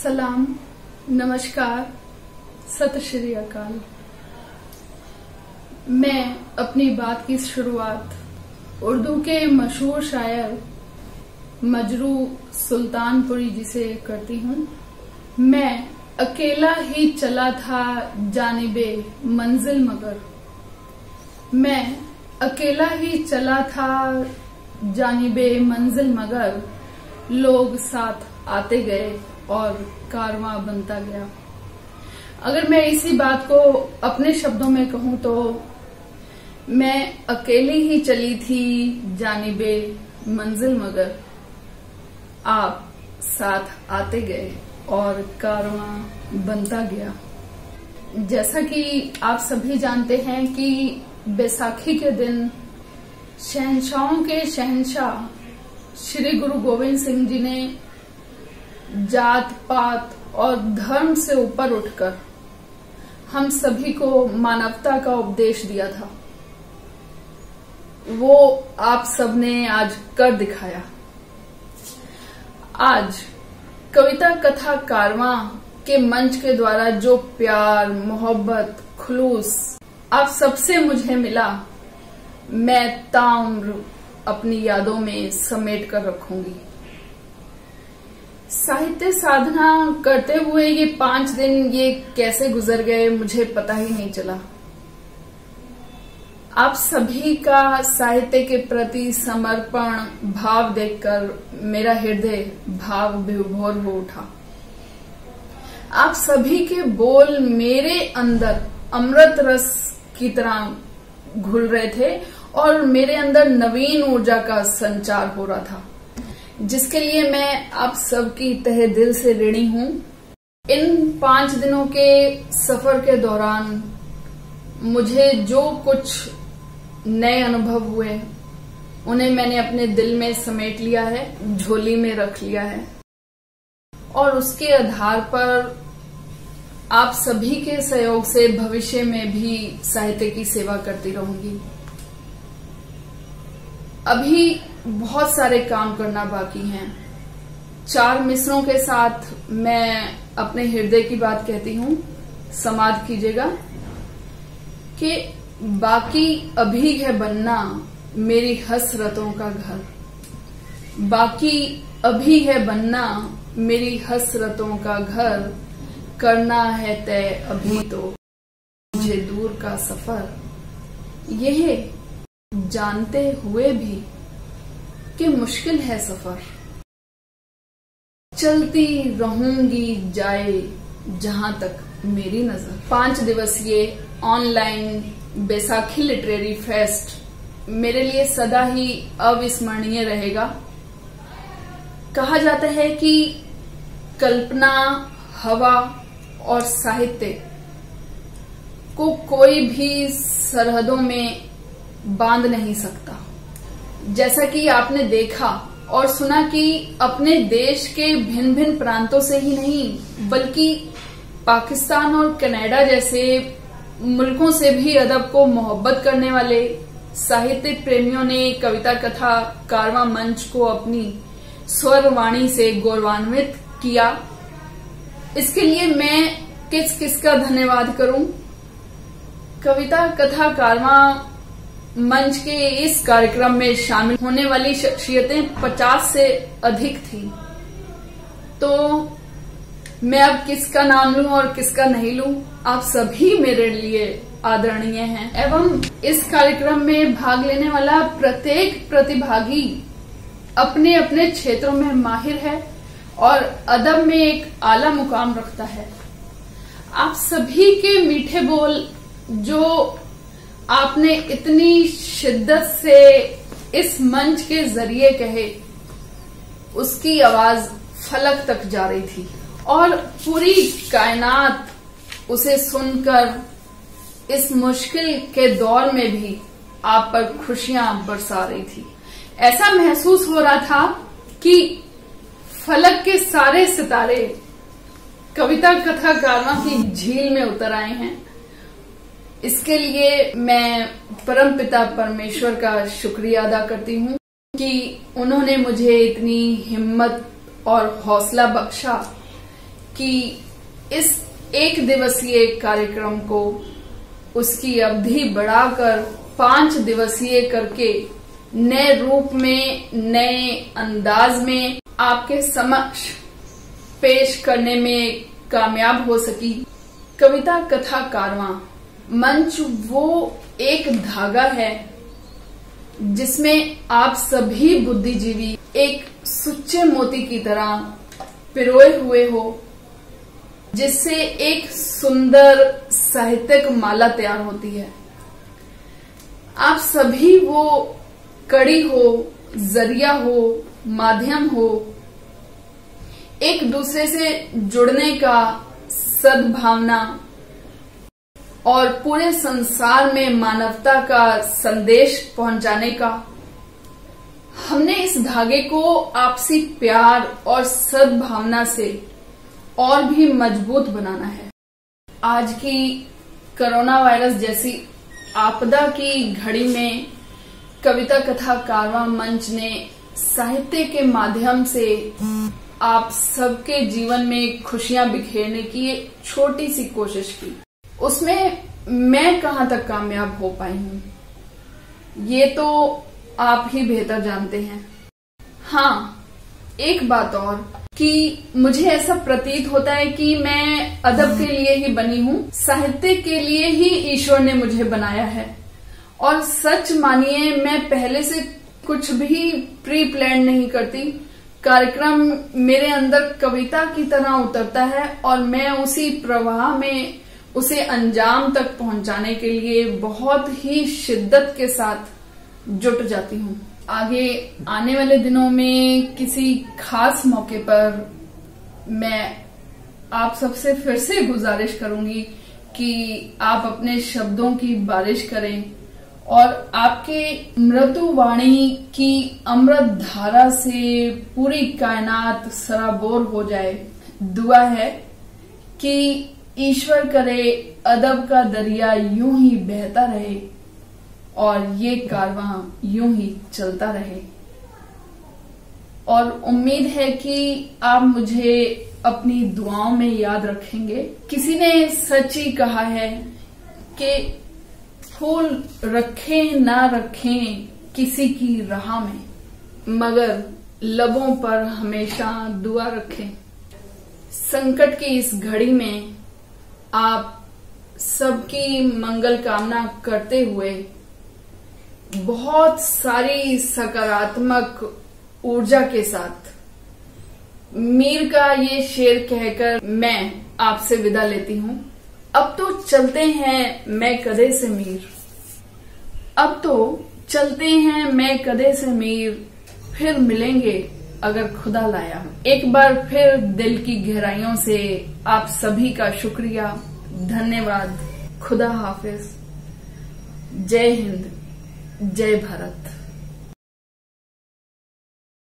सलाम, नमस्कार, सत श्री अकाल। मैं अपनी बात की शुरुआत उर्दू के मशहूर शायर मजरू सुल्तानपुरी जी से करती हूँ। मैं अकेला ही चला था जानिबे मंजिल मगर, मैं अकेला ही चला था जानिबे मंजिल मगर, लोग साथ आते गए और कारवां बनता गया। अगर मैं इसी बात को अपने शब्दों में कहूँ तो मैं अकेली ही चली थी जानिबे मंजिल मगर, आप साथ आते गए और कारवां बनता गया। जैसा कि आप सभी जानते हैं कि बैसाखी के दिन शहंशाहों के शहंशाह श्री गुरु गोविंद सिंह जी ने जात पात और धर्म से ऊपर उठकर हम सभी को मानवता का उपदेश दिया था। वो आप सबने आज कर दिखाया। आज कविता कथा कारवां के मंच के द्वारा जो प्यार, मोहब्बत, खुलूस आप सबसे मुझे मिला, मैं ताउम्र अपनी यादों में समेट कर रखूंगी। साहित्य साधना करते हुए ये 5 दिन ये कैसे गुजर गए मुझे पता ही नहीं चला। आप सभी का साहित्य के प्रति समर्पण भाव देखकर मेरा हृदय भाव विभोर हो उठा। आप सभी के बोल मेरे अंदर अमृत रस की तरह घुल रहे थे और मेरे अंदर नवीन ऊर्जा का संचार हो रहा था, जिसके लिए मैं आप सबकी तहे दिल से ऋणी हूँ। इन 5 दिनों के सफर के दौरान मुझे जो कुछ नए अनुभव हुए उन्हें मैंने अपने दिल में समेट लिया है, झोली में रख लिया है और उसके आधार पर आप सभी के सहयोग से भविष्य में भी साहित्य की सेवा करती रहूंगी। अभी बहुत सारे काम करना बाकी हैं। 4 मिसरों के साथ मैं अपने हृदय की बात कहती हूँ, समाध कीजिएगा कि बाकी अभी है बनना मेरी हसरतों का घर, बाकी अभी है बनना मेरी हसरतों का घर, करना है तय अभी तो मुझे दूर का सफर, यह जानते हुए भी कि मुश्किल है सफर, चलती रहूंगी जाए जहां तक मेरी नजर। 5 दिवसीय ऑनलाइन बैसाखी लिटरेरी फेस्ट मेरे लिए सदा ही अविस्मरणीय रहेगा। कहा जाता है कि कल्पना, हवा और साहित्य को कोई भी सरहदों में बांध नहीं सकता। जैसा कि आपने देखा और सुना कि अपने देश के भिन्न भिन्न प्रांतों से ही नहीं बल्कि पाकिस्तान और कनाडा जैसे मुल्कों से भी अदब को मोहब्बत करने वाले साहित्य प्रेमियों ने कविता कथा कारवां मंच को अपनी स्वर वाणी से गौरवान्वित किया। इसके लिए मैं किस किस का धन्यवाद करूं। कविता कथा कारवां मंच के इस कार्यक्रम में शामिल होने वाली शख्सियतें 50 से अधिक थी, तो मैं अब किसका नाम लूं और किसका नहीं लूं, आप सभी मेरे लिए आदरणीय हैं। एवं इस कार्यक्रम में भाग लेने वाला प्रत्येक प्रतिभागी अपने अपने क्षेत्रों में माहिर है और अदब में एक आला मुकाम रखता है। आप सभी के मीठे बोल जो आपने इतनी शिद्दत से इस मंच के जरिए कहे, उसकी आवाज फलक तक जा रही थी और पूरी कायनात उसे सुनकर इस मुश्किल के दौर में भी आप पर खुशियां बरसा रही थी। ऐसा महसूस हो रहा था कि फलक के सारे सितारे कविता कथा कारवां की झील में उतर आए हैं। इसके लिए मैं परमपिता परमेश्वर का शुक्रिया अदा करती हूँ कि उन्होंने मुझे इतनी हिम्मत और हौसला बख्शा कि इस 1 दिवसीय कार्यक्रम को उसकी अवधि बढ़ाकर 5 दिवसीय करके नए रूप में, नए अंदाज में आपके समक्ष पेश करने में कामयाब हो सकी। कविता कथा कारवां मंच वो एक धागा है जिसमें आप सभी बुद्धिजीवी एक सुच्चे मोती की तरह पिरोए हुए हो, जिससे एक सुंदर साहित्यिक माला तैयार होती है। आप सभी वो कड़ी हो, जरिया हो, माध्यम हो, एक दूसरे से जुड़ने का, सद्भावना और पूरे संसार में मानवता का संदेश पहुंचाने का। हमने इस धागे को आपसी प्यार और सद्भावना से और भी मजबूत बनाना है। आज की कोरोना वायरस जैसी आपदा की घड़ी में कविता कथा कारवां मंच ने साहित्य के माध्यम से आप सबके जीवन में खुशियां बिखेरने की एक छोटी सी कोशिश की। उसमें मैं कहां तक कामयाब हो पाई हूं, ये तो आप ही बेहतर जानते हैं। हाँ, एक बात और कि मुझे ऐसा प्रतीत होता है कि मैं अदब के लिए ही बनी हूँ, साहित्य के लिए ही ईश्वर ने मुझे बनाया है। और सच मानिए, मैं पहले से कुछ भी प्री प्लान नहीं करती। कार्यक्रम मेरे अंदर कविता की तरह उतरता है और मैं उसी प्रवाह में उसे अंजाम तक पहुंचाने के लिए बहुत ही शिद्दत के साथ जुट जाती हूँ। आगे आने वाले दिनों में किसी खास मौके पर मैं आप सबसे फिर से गुजारिश करूंगी कि आप अपने शब्दों की बारिश करें और आपके मृदु वाणी की अमृत धारा से पूरी कायनात सराबोर हो जाए। दुआ है कि ईश्वर करे अदब का दरिया यूं ही बहता रहे और ये कारवां यूं ही चलता रहे। और उम्मीद है कि आप मुझे अपनी दुआओं में याद रखेंगे। किसी ने सच ही कहा है कि फूल रखें ना रखें किसी की राह में, मगर लबों पर हमेशा दुआ रखें। संकट की इस घड़ी में आप सबकी मंगल कामना करते हुए बहुत सारी सकारात्मक ऊर्जा के साथ मीर का ये शेर कहकर मैं आपसे विदा लेती हूँ। अब तो चलते हैं मैं कदे से मीर, अब तो चलते हैं मैं कदे से मीर, फिर मिलेंगे अगर खुदा लाया। एक बार फिर दिल की गहराइयों से आप सभी का शुक्रिया, धन्यवाद। खुदा हाफिज। जय हिंद, जय भारत।